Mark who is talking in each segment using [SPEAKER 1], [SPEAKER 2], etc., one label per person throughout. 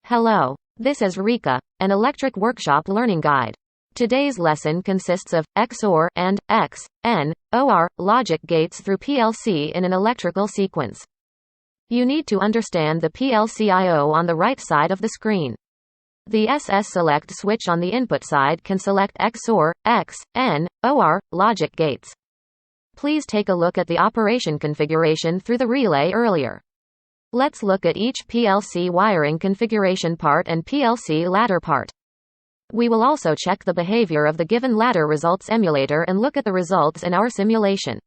[SPEAKER 1] Hello, this is Rika, an electric workshop learning guide. Today's lesson consists of XOR and XNOR logic gates through PLC in an electrical sequence. You need to understand the PLC I/O on the right side of the screen. The SS select switch on the input side can select XOR, XNOR logic gates. Please take a look at the operation configuration through the relay earlier. Let's look at each PLC wiring configuration part and PLC ladder part. We will also check the behavior of the given ladder results emulator and look at the results in our simulation.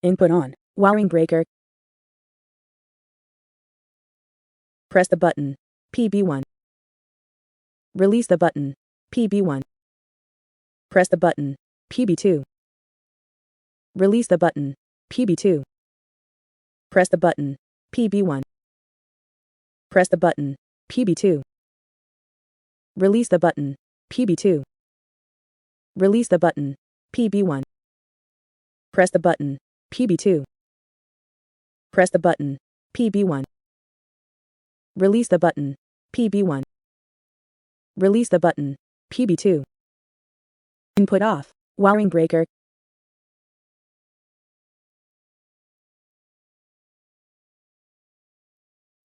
[SPEAKER 2] Input on. Wiring breaker. Press the button. PB1. Release the button. PB1. Press the button. PB2. Release the button. PB2. Press the button. PB1. Press the button. PB2. Release the button. PB2. Release the button. PB1. Press the button. PB2. Press the button. PB1. Release the button. PB1. Release the button. PB2. Input off. Wiring breaker.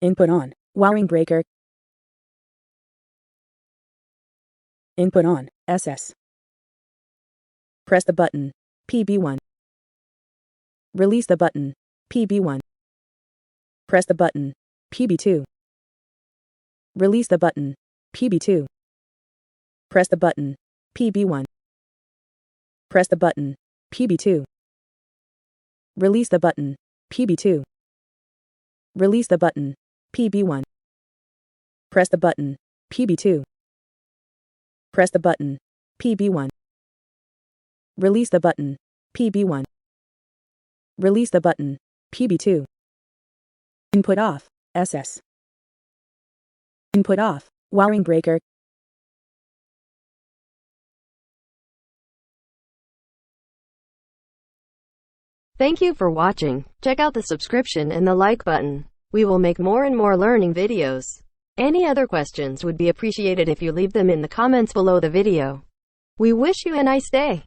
[SPEAKER 2] Input on. Wiring breaker. Input on. SS. Press the button. PB1. Release the button. PB1. Press the button. PB2. Release the button. PB2. Press the button. PB1. Press the button. PB2. Release the button. PB2. Release the button. PB1. Press the button. PB2. Press the button. PB1. Release the button. PB1. Release the button. PB2. Input off. SS. Input off. Wiring breaker.
[SPEAKER 1] Thank you for watching. Check out the subscription and the like button. We will make more and more learning videos. Any other questions would be appreciated if you leave them in the comments below the video. We wish you a nice day.